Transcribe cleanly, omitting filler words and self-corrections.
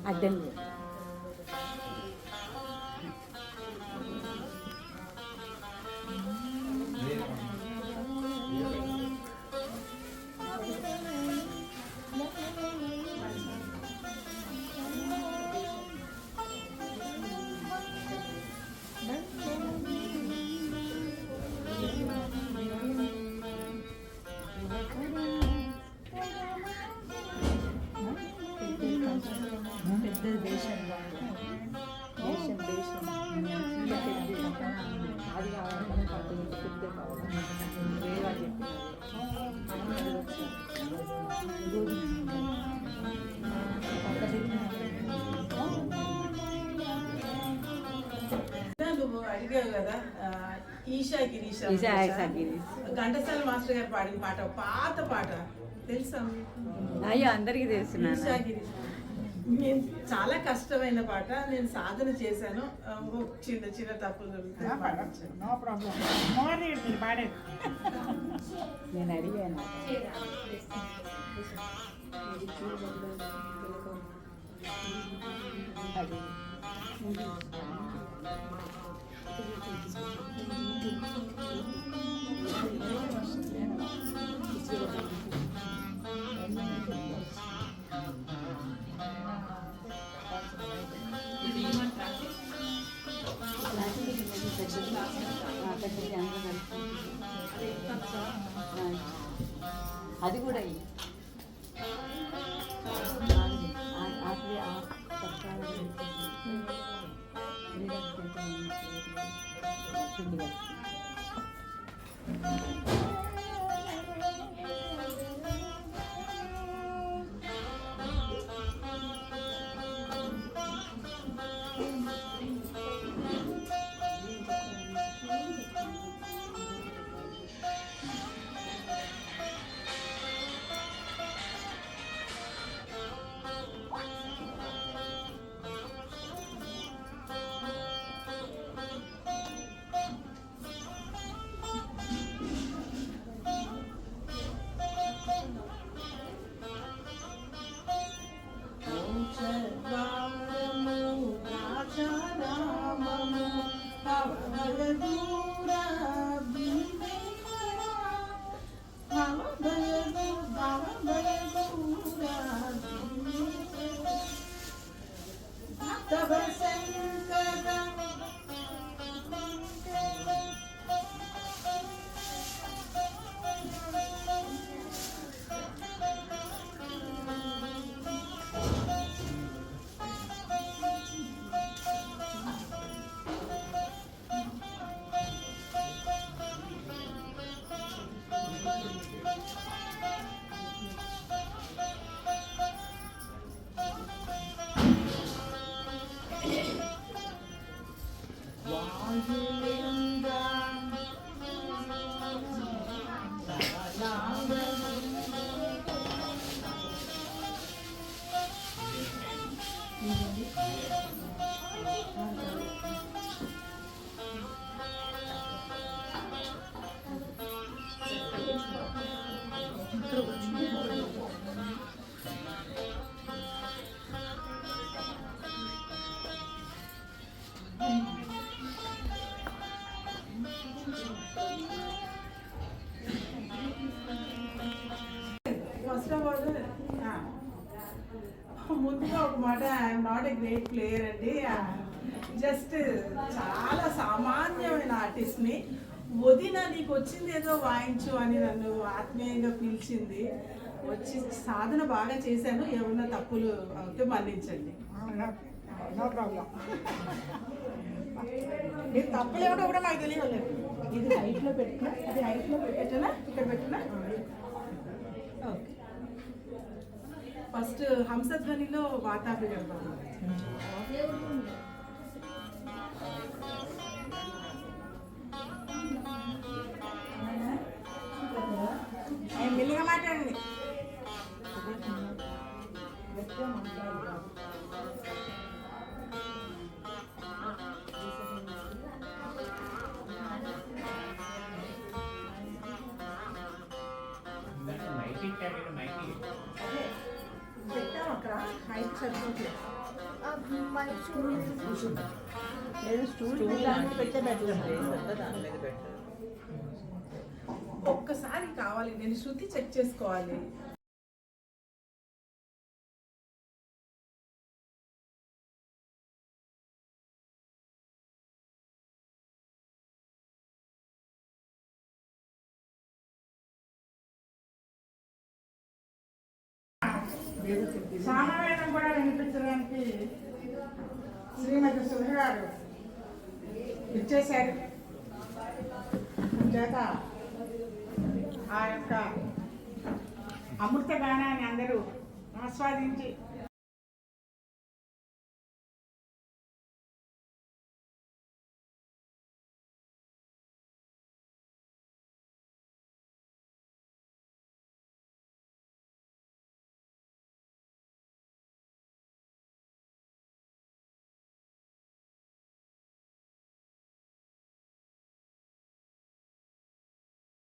అడ్డం పెద్ద దేశం దేశం దేశం అది కావాలని పెద్ద కావాలి వేరే నువ్వు అడిగావు కదా ఈషా గిరీష్ ఘంటసాల మాస్టర్ గారు పాడిన పాట పాత పాట తెలుసా? అయ్యో అందరికీ తెలుసు. ఈషా గిరీష్ నేను చాలా కష్టమైన పాట నేను సాధన చేశాను. చిన్న చిన్న తప్పులు నేను అడిగాను. అది అది కూడా ఫస్ట్ ఆఫ్ ఆల్ ముందుగా ఒక మాట, I'm not a great player అండి. జస్ట్ చాలా సామాన్యమైన ఆర్టిస్ట్ని. వదిన నీకు వచ్చింది ఏదో వాయించు అని నన్ను ఆత్మీయంగా పిలిచింది. వచ్చి సాధన బాగా చేశాను. ఏమన్నా తప్పులు అయితే మన్నించండి. No problem. మీరు తప్పులు ఏమిటో కూడా నాకు తెలియలేదు. ఇది హైట్లో పెట్టినా, అది హైట్లో పెట్టనా, ఇక్కడ పెట్టినా. ఓకే, ఫస్ట్ హంసధ్వనిలో వాతాపి గర్భం. మెల్లిగా మాట్లాడండి. పెట్టాం అక్కడ హైట్ సరిపోతుంది. లేదు స్టూల్ దాని మీద పెట్టే బెటర్, దాని మీద బెటర్. ఒక్కసారి కావాలి, నేను శృతి చెక్ చేసుకోవాలి. సామవేదం కూడా వినిపించడానికి శ్రీమతి సుధ గారు ఇచ్చేశారు. చేత ఆ యొక్క అమృత గానాన్ని అందరూ ఆస్వాదించి